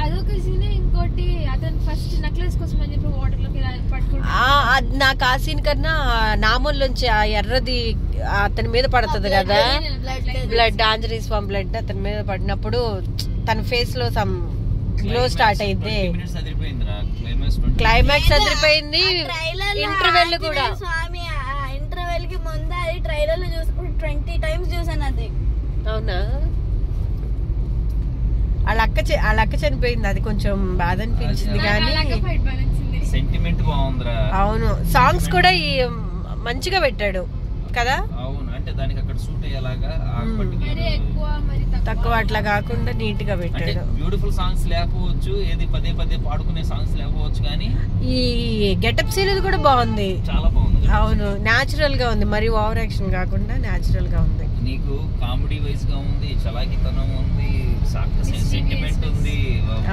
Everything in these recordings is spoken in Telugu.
అదొక సీన్. ఇంకోటి అతను ఫస్ట్ నెక్లెస్ కోసం అని చెప్పి వాటర్ లోకి పట్టుకుంటాడు. నాకు ఆ సీన్ కన్నా నామల్లోంచి ఆ ఎర్రది అతని మీద పడుతుంది కదా, బ్లడ్, ఆంజనేయ స్వామి బ్లడ్ అతని మీద పడినప్పుడు తన ఫేస్ లో సమ్ గ్లో స్టార్ట్ అయింది. క్లైమాక్స్ అదిరిపోయింది. ఇంటర్వెల్ కూడా ఇంటర్వెల్ కి ముందు అది ట్రైలర్ లో చూసి 20 times చూసాను అది. అవునా? వాళ్ళ అక్క చనిపోయింది, అది కొంచెం బాధ అనిపించింది కానీ సెంటిమెంట్ బాగుందిరా. అవును, సాంగ్స్ కూడా మంచిగా పెట్టాడు కదా. అవును, అంటే దానికి అక్కడ సూట్ అయ్యేలాగా తక్కువ అట్లా కాకుండా నీట్ గా పెట్టాడు. బ్యూటిఫుల్ సాంగ్స్ లేకపోవచ్చు, ఏది పదే పదే పాడుకునే సాంగ్స్ లేకపోవచ్చు, కానీ ఈ గెటప్ సీరీస్ కూడా బాగుంది, చాలా బాగుంది. అవును, న్యాచురల్ గా ఉంది, మరి ఓవర్ యాక్షన్ కాకుండా న్యాచురల్ గా ఉంది. నీకు కామెడీ వైజ్ గా ఉంది, చలాకితనం ఉంది, సెంటిమెంట్ ఉంది.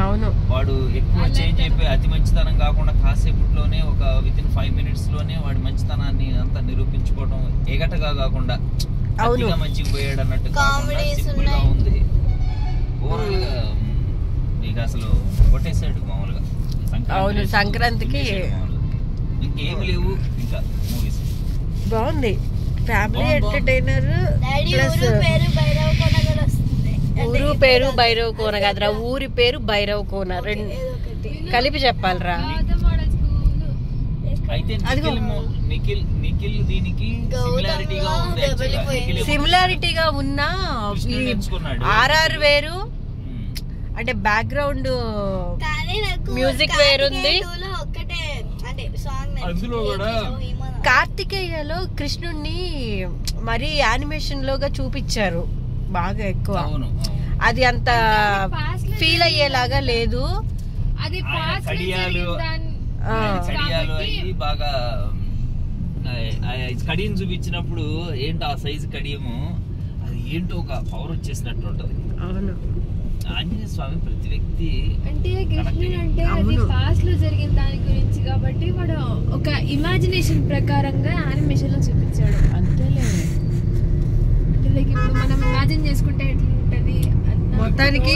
అవును, వాడు ఎక్కువ చేంజ్ అయిపోయి అతి మంచితనం కాకుండా కాసేపట్లోనే ఒక వితిన్ 5 minutes లోనే వాడి మంచితనాన్ని అంతా నిరూపించుకోవడం, ఎగటగా కాకుండా మంచిగా పోయాడు అన్నట్టు సింపుల్ గా ఉంది. ఓవరాల్ గా నీకు అసలు కొట్టేసాడు మామూలుగా. అవును, సంక్రాంతికి ఇంకేం లేవు ఇంకా మూవీస్. బాగుంది, ఫ్యామిలీ ఎంటర్టైనర్. ప్లస్ ఊరు పేరు భైరవ్ కోన కాదురా, ఊరి పేరు భైరవ్ కోన, రెండు కలిపి చెప్పాలరా. అయితే నిఖిల్ దీనికి సిమిలారిటీగా ఉన్న ఆర్ఆర్ వేరు, అంటే బ్యాక్గ్రౌండ్ మ్యూజిక్ వేరుంది. కార్తికేయలో కృష్ణుడిని మరీ యానిమేషన్ లోగా చూపించారు బాగా ఎక్కువ, అది అంత ఫీల్ అయ్యేలాగా లేదు. అది బాగా కడియం చూపించినప్పుడు ఏంటో ఆ సైజు కడియము, అది ఏంటో ఒక పవర్ వచ్చేసినట్టు ఉంటది. అవును, ఆంజనేయ స్వామి ప్రతి వ్యక్తి అంటే కృష్ణుడు అంటే అది పాస్ట్ లో జరిగిన దాని గురించి కాబట్టి వాడు ఒక ఇమాజినేషన్ ప్రకారంగా యానిమేషన్ లో చూపించాడు. అంతేలే, ఇప్పుడు మనం ఇమాజిన్ చేసుకుంటే ఎట్లా ఉంటది. మొత్తానికి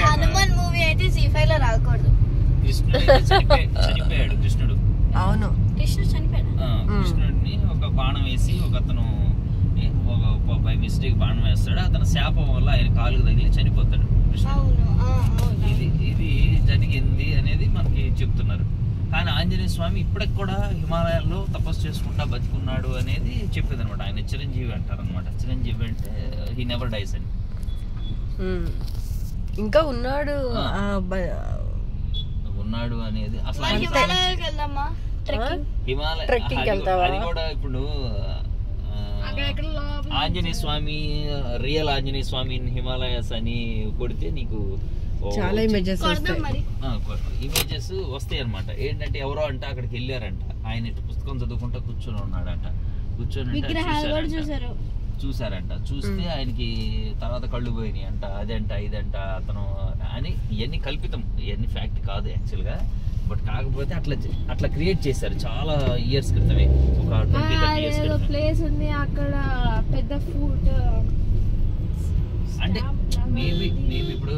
హనుమాన్ మూవీ అయితే C5 లో రాకూడదు. చనిపోయాడు కృష్ణుడు. అవును, కృష్ణుడిని ఒక బాణం వేసి ఒక అతను బై మిస్టేక్ బాణం వేస్తాడు, అతను శాపం వల్ల ఆయన కాలుకు తగిలి చనిపోతాడు. ఇది జరిగింది అనేది మనకి చెప్తున్నారు. కానీ ఆంజనేయ స్వామి ఇప్పటికి కూడా హిమాలయాల్లో తపస్సు చేసుకుంటా బతికున్నాడు అనేది చెప్పేది అనమాట. ఆయన చిరంజీవి అంటారు అనమాట. చిరంజీవి అంటే హీ నెవర్ డైస్ అని. ఇంకా ఉన్నాడు అనేది అసలు అది కూడా ఇప్పుడు ఆంజనేయ స్వామి, రియల్ ఆంజనేయ స్వామి హిమాలయాస్ అని కొడితే నీకు చాలా ఇమేజెస్ వస్తాయి అనమాట. ఏంటంటే ఎవరో అంటే అక్కడికి వెళ్ళారంట, ఆయన పుస్తకం చదువుకుంటా కూర్చొని ఉన్నాడంట, చూసారంట. చూస్తే ఆయనకి తర్వాత కళ్ళు పోయినాయి అంట, అదంట ఇదంట అతను అని. ఇవన్నీ కల్పితం, ఇవన్నీ ఫ్యాక్ట్ కాదు యాక్చువల్ గా. బట్ కాకపోతే అట్లా క్రియేట్ చేశారు చాలా ఇయర్స్ క్రితమే. ఒక 20-30 years క్రితం ప్లేస్ ఉంది అక్కడ పెద్ద ఫుడ్ అంటే మేబీ ఇప్పుడు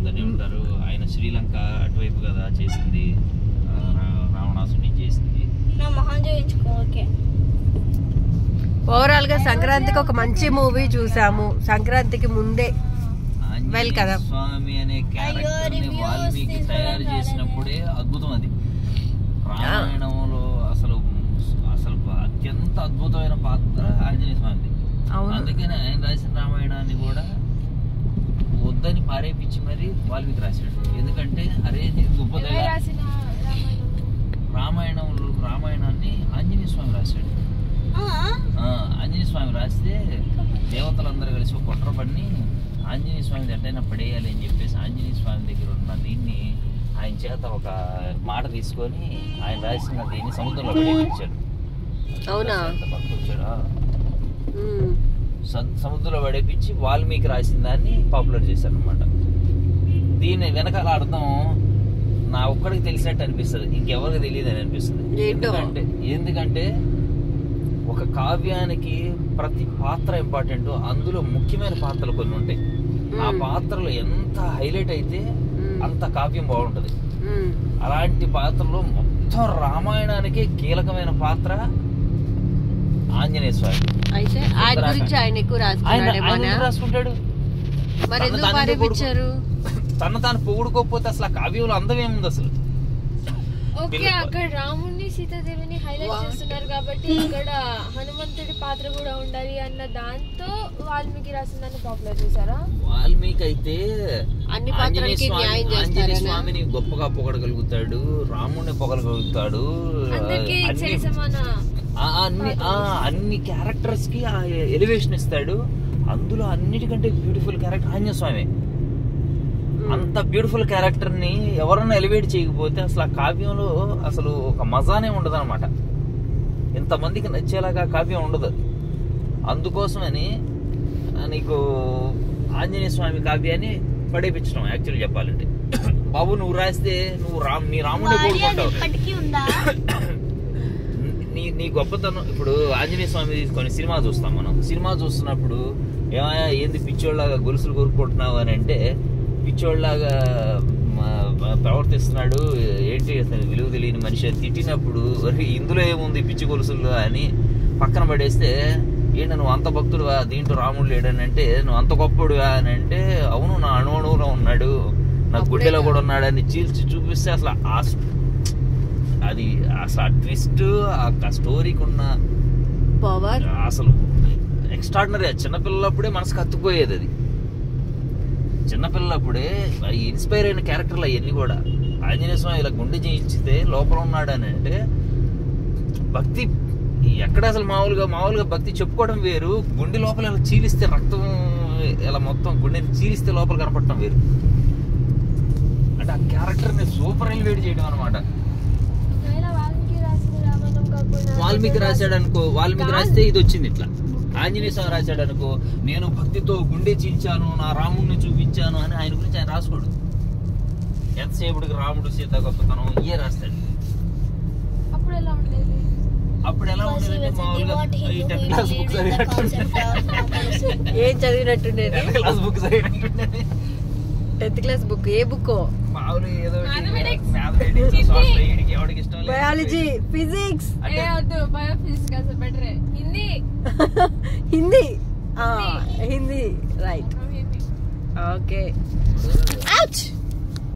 దాన్ని ఉంటారు, ఆయన శ్రీలంక అటువైపు కదా చేసింది, రావణాసుని చేసింది. ఓవరాల్ గా సంక్రాంతికి ఒక మంచి మూవీ చూసాము. సంక్రాంతికి ముందే వెల్ కదా, స్వామి అనే క్యారెక్టర్ ని వాల్మీకి తయారు చేసినప్పుడే అద్భుతం. అది రామాయణంలో అసలు అత్యంత అద్భుతమైన పాత్ర ఆంజనేయ స్వామి. అందుకని ఆయన రాసిన రామాయణాన్ని కూడా వద్దని పారేపించి మరి వాల్మీకి రాశాడు. ఎందుకంటే అరే గొప్పగా రామాయణాన్ని ఆంజనేయ స్వామి రాశాడు. ఆంజనేయ స్వామి రాస్తే దేవతలందరూ కలిసి ఒక కుట్ర పడిని ఆంజనేయ స్వామి ఎట్టయినా పడేయాలి అని చెప్పేసి ఆంజనేయ స్వామి దగ్గర ఉన్న దీన్ని ఆయన చేత ఒక మాట తీసుకొని ఆయన రాసిన దీన్ని సముద్రంలో పడేపించాడు. అవునా? సముద్రంలో పడేపించి వాల్మీకి రాసిన దాన్ని పాపులర్ చేశారు అనమాట. దీని వెనకాల అర్థం నా ఒక్కడికి తెలిసినట్టు అనిపిస్తుంది, ఇంకెవరికి తెలియదు అని అనిపిస్తుంది. ఎందుకంటే ఒక కావ్యానికి ప్రతి పాత్ర ఇంపార్టెంట్, అందులో ముఖ్యమైన పాత్రలు కొన్ని ఉంటాయి. ఆ పాత్రలో ఎంత హైలైట్ అయితే అంత కావ్యం బాగుంటది. అలాంటి పాత్రలో మొత్తం రామాయణానికి కీలకమైన పాత్ర ఆంజనేయ స్వామి. అయితే ఆయన గురించి ఆయన ఎక్కువ రాసుకుంటాడు. మరి ఎందుకు పారేపించారు? తను తాను పొగుడుకోకపోతే అసలు ఆ కావ్యంలో అందం ఏముంది అసలు? ఓకే, అక్కడ రాముడిని సీతాదేవిని హైలైట్ చేస్తున్నారు కాబట్టి ఇక్కడ హనుమంతుడి పాత్ర కూడా ఉండాలి అన్న దాంతో వాల్మీకి రాసిందని పాపులర్ చేశారా? వాల్మీకి అయితే అన్ని పాత్రలకి న్యాయం చేస్తారు. ఆంజనేయ స్వామిని గొప్పగా పొగడగలుగుతాడు, రాముడిని పొగడగలుగుతాడు, అన్ని క్యారెక్టర్స్ కి ఎలివేషన్ ఇస్తాడు. అందులో అన్నిటికంటే బ్యూటిఫుల్ క్యారెక్టర్ ఆంజనేయ స్వామి. అంత బ్యూటిఫుల్ క్యారెక్టర్ ని ఎవరన్నా ఎలివేట్ చేయకపోతే అసలు ఆ కావ్యంలో అసలు ఒక మజానే ఉండదు అనమాట. ఇంతమందికి నచ్చేలాగా కావ్యం ఉండదు. అందుకోసమని నీకు ఆంజనేయ స్వామి కావ్యాన్ని పడేపించడం యాక్చువల్ చెప్పాలంటే. బాబు నువ్వు రాస్తే నువ్వు నీ రాముడిని కోరుకుంటావు. నీ గొప్పతనం ఇప్పుడు ఆంజనేయ స్వామి తీసుకొని సినిమా చూస్తాం మనం. సినిమా చూస్తున్నప్పుడు ఏమయ్యా ఏంది పిచ్చోళ్ళలాగా గొలుసులు కోరుకుంటున్నావు అని అంటే, పిచ్చోళ్ళలాగా ప్రవర్తిస్తున్నాడు ఏంటి అసలు విలువ తెలియని మనిషి అని తిట్టినప్పుడు ఇందులో ఏముంది పిచ్చి గొలుసుల్లో అని పక్కన పడేస్తే, ఏంటి నువ్వు అంత భక్తుడువా దీంట్లో రాముడు లేడని అంటే, నువ్వు అంత గొప్పడువా అని అంటే, అవును నా అణువులో ఉన్నాడు, నా గుండెలో కూడా ఉన్నాడు అని చీల్చి చూపిస్తే అసలు అది అసలు ఆ ట్విస్ట్ ఆ స్టోరీకి ఉన్న పవర్ అసలు ఎక్స్ట్రాడినరీ. చిన్నపిల్లలప్పుడే మనసుకు హత్తుకుపోయేది అది. చిన్నపిల్లలప్పుడే ఇన్స్పైర్ అయిన క్యారెక్టర్లు అవన్నీ కూడా. ఆంజనేయ స్వామి ఇలా గుండె చేయించితే లోపల ఉన్నాడు అని అంటే భక్తి ఎక్కడ అసలు మామూలుగా భక్తి చెప్పుకోవడం వేరు, గుండె లోపల ఇలా చీలిస్తే రక్తం ఇలా మొత్తం గుండెని చీలిస్తే లోపల కనపడటం వేరు. అంటే ఆ క్యారెక్టర్ ని సూపర్ ఎలివేట్ చేయడం అనమాట. వాల్మీకి రాశాడు అనుకో, వాల్మీకి రాస్తే ఇది వచ్చింది ఇట్లా. ఆంజనేయ స్వామి రాశాడు అనుకో, నేను భక్తితో గుండె చీల్చాను, నా రాముడిని చూపించాను అని ఆయన గురించి ఆయన రాసుకోడు. ఎంతసేపుడికి రాముడు సీత గొప్పతనం ఇయే రాస్తాడు. అప్పుడు ఎలా ఉండేది? అప్పుడు ఎలా ఉండేదంటే మామూలుగా 10th క్లాస్ బుక్ ఏం చదివినట్టుండేది? 10th క్లాస్ బుక్ చదివినట్టుండేది. 10th క్లాస్ బుక్ ఏ బుక్? మామూలుగా ఏదో బయాలజీ, ఫిజిక్స్. బయోఫిజిక్స్ కాదు బెటరే. హిందీ హిందీ రైట్. ఓకే.